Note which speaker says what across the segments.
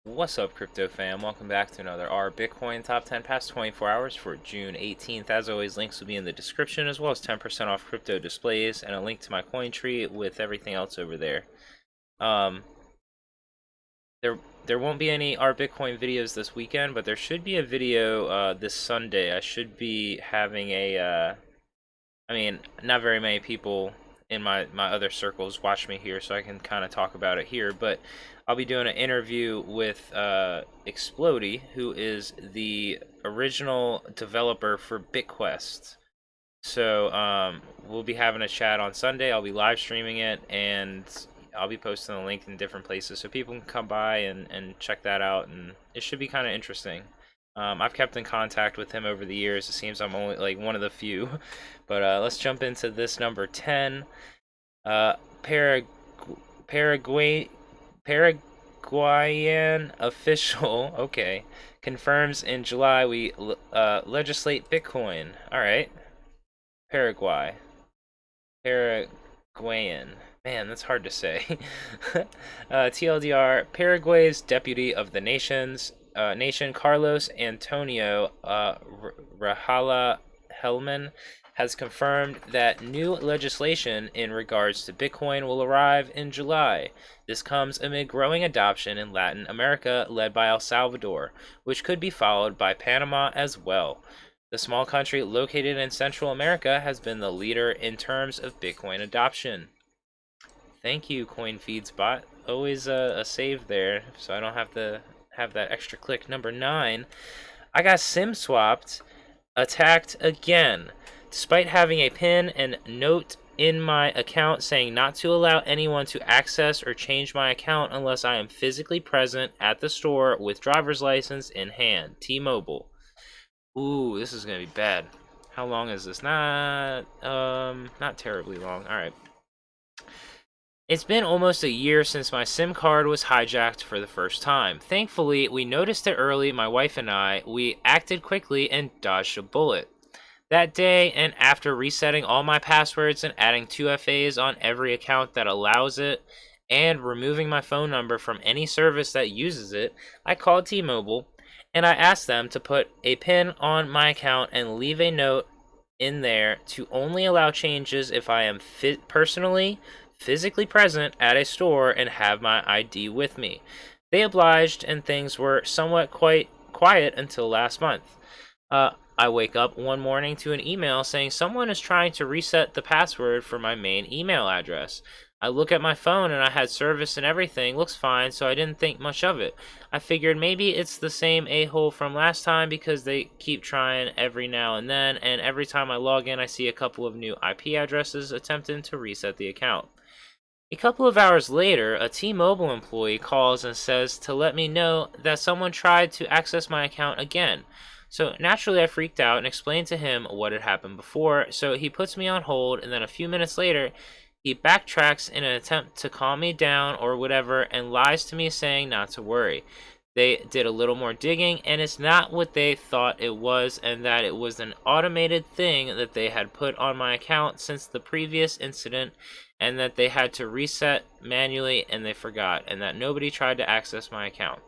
Speaker 1: What's up, crypto fam? Welcome back to another R Bitcoin Top 10 past 24 hours for June 18th. As always, links will be in the description, as well as 10% off crypto displays and a link to my coin tree with everything else over there. Um, there there won't be any R Bitcoin videos this weekend, but there should be a video this Sunday. I should be having I mean, not very many people in my other circles watch me here, so I can kind of talk about it here. But I'll be doing an interview with Explody, who is the original developer for BitQuest. So we'll be having a chat on Sunday. I'll be live streaming it, and I'll be posting the link in different places so people can come by and check that out. And it should be kind of interesting. I've kept in contact with him over the years. It seems I'm only like one of the few. But let's jump into this number 10. Parag Paraguay Paraguayan official, okay, confirms in July we legislate Bitcoin. All right, Paraguay, Paraguayan. Man, that's hard to say. TLDR: Paraguay's deputy of the nation Carlos Antonio Rahala Hellman has confirmed that new legislation in regards to Bitcoin will arrive in July. This comes amid growing adoption in Latin America, led by El Salvador, which could be followed by Panama as well. The small country located in Central America has been the leader in terms of Bitcoin adoption. Thank you, CoinFeedsBot. Always a save there, so I don't have to have that extra click. Number 9, I got SIM swapped, attacked again. Despite having a PIN and note in my account saying not to allow anyone to access or change my account unless I am physically present at the store with driver's license in hand. T-Mobile. Ooh, this is gonna be bad. How long is this? Not terribly long. All right. It's been almost a year since my SIM card was hijacked for the first time. Thankfully, we noticed it early, my wife and I. We acted quickly and dodged a bullet. That day, and after resetting all my passwords and adding 2FAs on every account that allows it, and removing my phone number from any service that uses it, I called T-Mobile, and I asked them to put a PIN on my account and leave a note in there to only allow changes if I am physically present at a store and have my ID with me. They obliged, and things were somewhat quite quiet until last month. I wake up one morning to an email saying someone is trying to reset the password for my main email address. I look at my phone and I had service and everything looks fine, so I didn't think much of it. I figured maybe it's the same a-hole from last time because they keep trying every now and then, and every time I log in I see a couple of new IP addresses attempting to reset the account. A couple of hours later, a T-Mobile employee calls and says to let me know that someone tried to access my account again. So naturally I freaked out and explained to him what had happened before, so he puts me on hold, and then a few minutes later, he backtracks in an attempt to calm me down or whatever and lies to me saying not to worry. They did a little more digging, and it's not what they thought it was, and that it was an automated thing that they had put on my account since the previous incident, and that they had to reset manually and they forgot, and that nobody tried to access my account.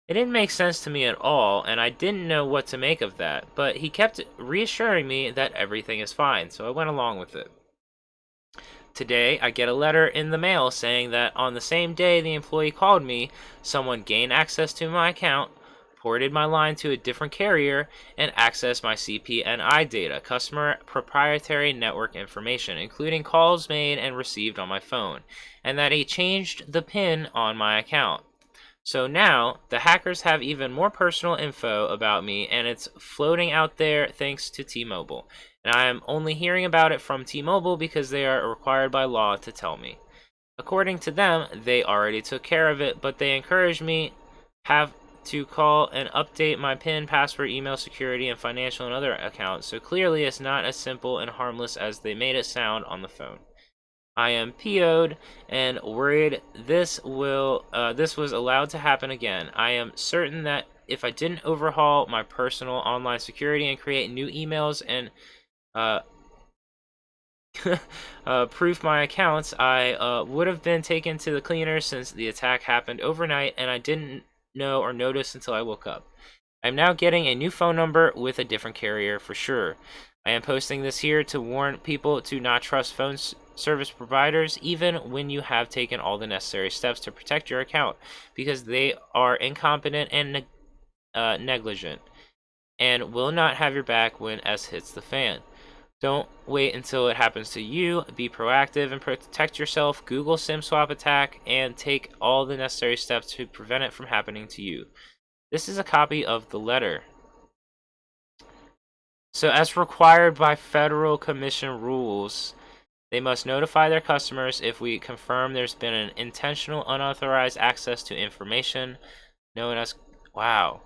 Speaker 1: It didn't make sense to me at all, and I didn't know what to make of that, but he kept reassuring me that everything is fine, so I went along with it. Today, I get a letter in the mail saying that on the same day the employee called me, someone gained access to my account, ported my line to a different carrier, and accessed my CPNI data, customer proprietary network information, including calls made and received on my phone, and that he changed the PIN on my account. So now, the hackers have even more personal info about me, and it's floating out there thanks to T-Mobile. And I am only hearing about it from T-Mobile because they are required by law to tell me. According to them, they already took care of it, but they encouraged me have to call and update my PIN, password, email security, and financial and other accounts, so clearly it's not as simple and harmless as they made it sound on the phone. I am PO'd and worried this was allowed to happen again. I am certain that if I didn't overhaul my personal online security and create new emails and proof my accounts, I would have been taken to the cleaners since the attack happened overnight and I didn't know or notice until I woke up. I'm now getting a new phone number with a different carrier for sure. I am posting this here to warn people to not trust phone service providers even when you have taken all the necessary steps to protect your account, because they are incompetent and negligent and will not have your back when S hits the fan. Don't wait until it happens to you. Be proactive and protect yourself. Google SIM swap attack and take all the necessary steps to prevent it from happening to you. This is a copy of the letter. So, as required by Federal Commission rules, they must notify their customers if we confirm there's been an intentional unauthorized access to information known as... Wow.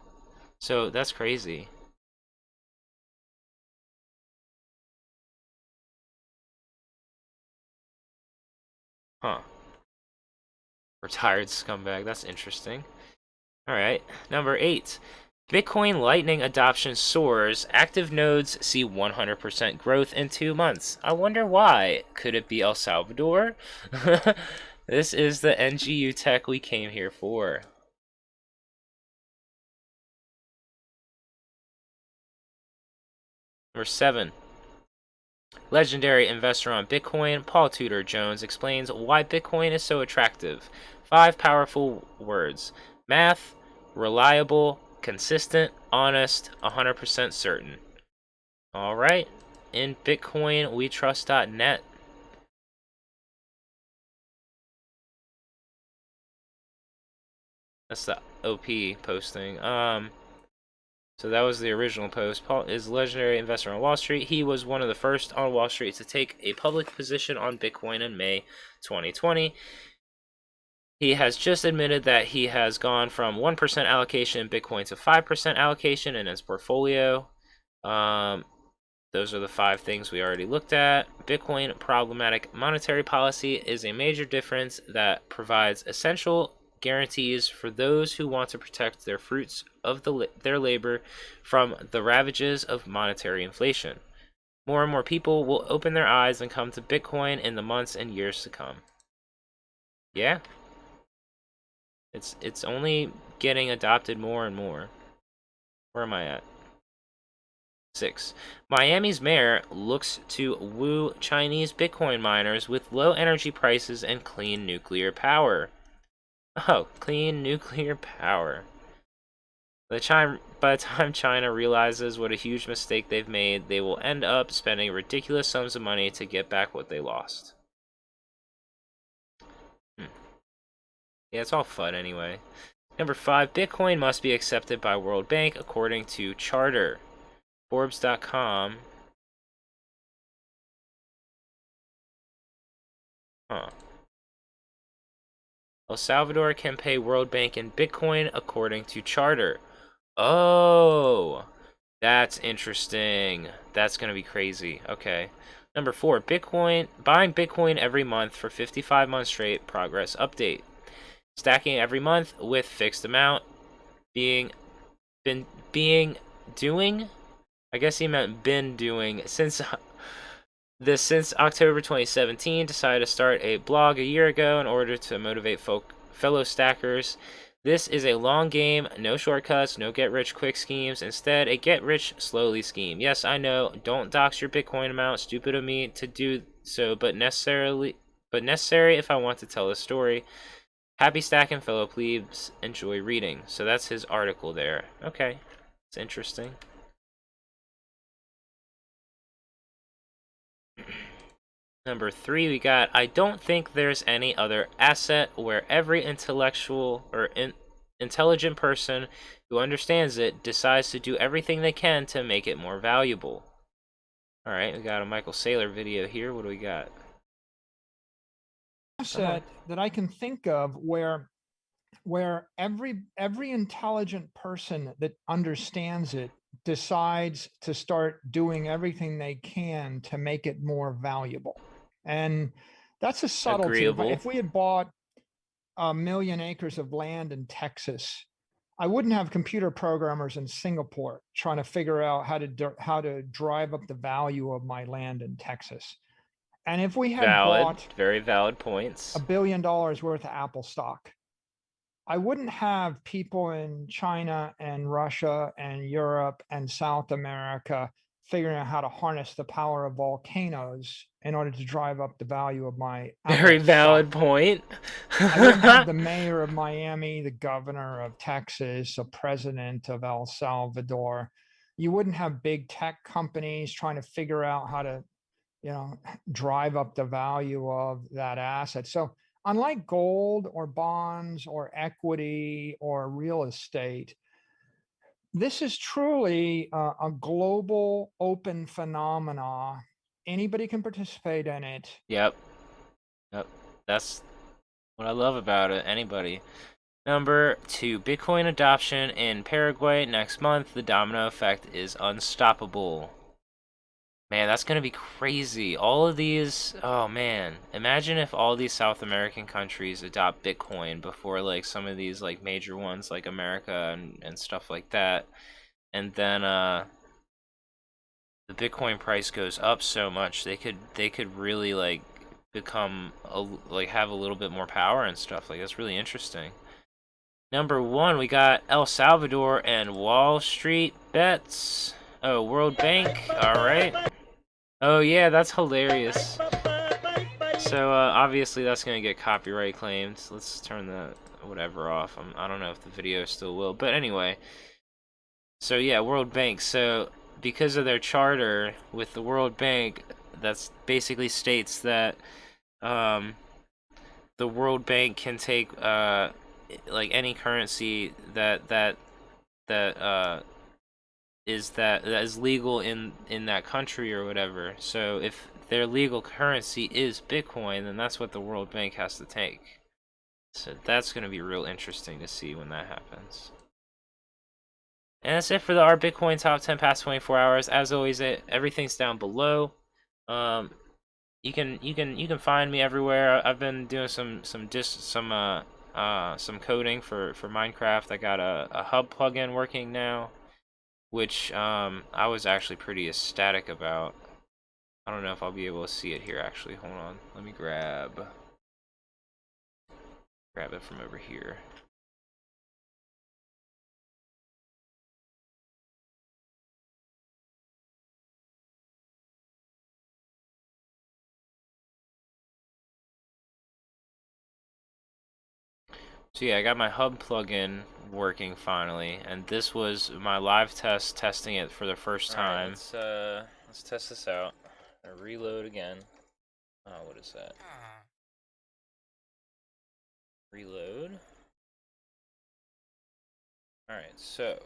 Speaker 1: So, that's crazy. Huh. Retired scumbag. That's interesting. Alright. Number 8. Bitcoin Lightning adoption soars. Active nodes see 100% growth in 2 months. I wonder why. Could it be El Salvador? This is the NGU tech we came here for. Number 7. Legendary investor on Bitcoin, Paul Tudor Jones, explains why Bitcoin is so attractive. 5 powerful words: math, reliable, consistent, honest, 100% certain. Alright, in Bitcoin we trust.net. That's the OP posting. So that was the original post. Paul is a legendary investor on Wall Street. He was one of the first on Wall Street to take a public position on Bitcoin in May 2020. He has just admitted that he has gone from 1% allocation in Bitcoin to 5% allocation in his portfolio. Those are the 5 things we already looked at. Bitcoin problematic monetary policy is a major difference that provides essential guarantees for those who want to protect their fruits of their labor from the ravages of monetary inflation. More and more people will open their eyes and come to Bitcoin in the months and years to come. Yeah. It's only getting adopted more and more. Where am I at? 6. Miami's mayor looks to woo Chinese Bitcoin miners with low energy prices and clean nuclear power. Oh, clean nuclear power. By the time China realizes what a huge mistake they've made, they will end up spending ridiculous sums of money to get back what they lost. Yeah, it's all fun anyway. Number 5, Bitcoin must be accepted by World Bank according to charter. Forbes.com. Huh. El Salvador can pay World Bank in Bitcoin according to charter. Oh, that's interesting. That's going to be crazy. Okay. Number 4, buying Bitcoin every month for 55 months straight, progress update. Stacking every month with fixed amount. I guess he meant been doing since October 2017. Decided to start a blog a year ago in order to motivate fellow stackers. This is a long game, no shortcuts, no get-rich-quick schemes. Instead, a get-rich-slowly scheme. Yes, I know, don't dox your Bitcoin amount. Stupid of me to do so, but necessary if I want to tell a story. Happy stacking, fellow plebes. Enjoy reading. So that's his article there. Okay, it's interesting. Number 3, we got, I don't think there's any other asset where every intelligent person who understands it decides to do everything they can to make it more valuable. Alright, we got a Michael Saylor video here. What do we got?
Speaker 2: Asset that I can think of where every intelligent person that understands it decides to start doing everything they can to make it more valuable. And that's a subtlety. If we had bought 1 million acres of land in Texas, I wouldn't have computer programmers in Singapore trying to figure out how to drive up the value of my land in Texas. And if we had bought
Speaker 1: very valid points,
Speaker 2: $1 billion worth of Apple stock, I wouldn't have people in China and Russia and Europe and South America figuring out how to harness the power of volcanoes in order to drive up the value of my
Speaker 1: Very
Speaker 2: Apple stock.
Speaker 1: valid point.
Speaker 2: I wouldn't have the mayor of Miami, the governor of Texas, the president of El Salvador. You wouldn't have big tech companies trying to figure out how to, drive up the value of that asset. So, unlike gold or bonds or equity or real estate, this is truly a global open phenomena. Anybody can participate in it.
Speaker 1: Yep. Yep. That's what I love about it. Anybody. Number 2, Bitcoin adoption in Paraguay next month. The domino effect is unstoppable. Man, that's gonna be crazy. All of these, oh man. Imagine if all these South American countries adopt Bitcoin before like some of these like major ones like America and stuff like that. And then the Bitcoin price goes up so much, they could really like become like have a little bit more power and stuff. Like that's really interesting. Number 1, we got El Salvador and Wall Street bets. Oh, World Bank. All right. Oh yeah, that's hilarious. So obviously that's gonna get copyright claimed. Let's turn the whatever off. I don't know if the video still will, but anyway. So yeah, World Bank. So because of their charter with the World Bank, that's basically states that the World Bank can take like any currency that is legal in that country or whatever. So if their legal currency is Bitcoin, then that's what the World Bank has to take. So that's going to be real interesting to see when that happens. And that's it for our Bitcoin top 10 past 24 hours. As always, everything's down below. You can find me everywhere. I've been doing some coding for Minecraft. I got a hub plugin working now, which I was actually pretty ecstatic about. I don't know if I'll be able to see it here actually. Hold on. Let me grab it from over here. So yeah, I got my hub plugin working finally, and this was my live testing it for the first time. Alright, let's test this out. Reload again. Oh, what is that? Reload. Alright, so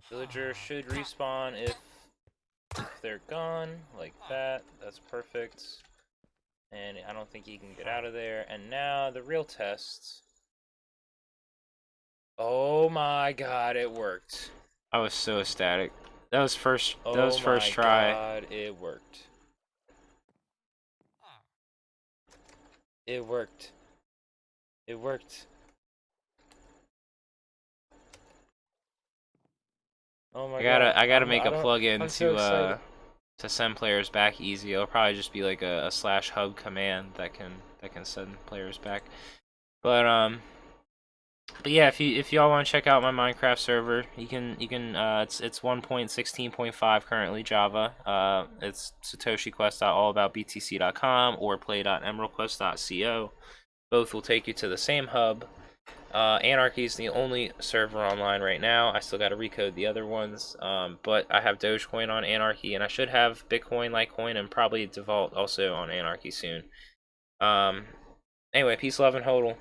Speaker 1: villagers should respawn if they're gone, like that. That's perfect. And I don't think he can get out of there. And now the real test. Oh my god, it worked. I was so ecstatic. That was first try. Oh my god, it worked. It worked. It worked. Oh my god. I gotta make a plugin to send players back easy. It'll probably just be like a /hub command that can send players back. But yeah, if y'all want to check out my Minecraft server, you can it's 1.16.5 currently Java. It's satoshiquest.allaboutbtc.com or play.emeraldquest.co. Both will take you to the same hub. Anarchy is the only server online right now. I still got to recode the other ones, but I have Dogecoin on Anarchy, and I should have Bitcoin, Litecoin, and probably Default also on Anarchy soon. Anyway, peace, love, and hodl.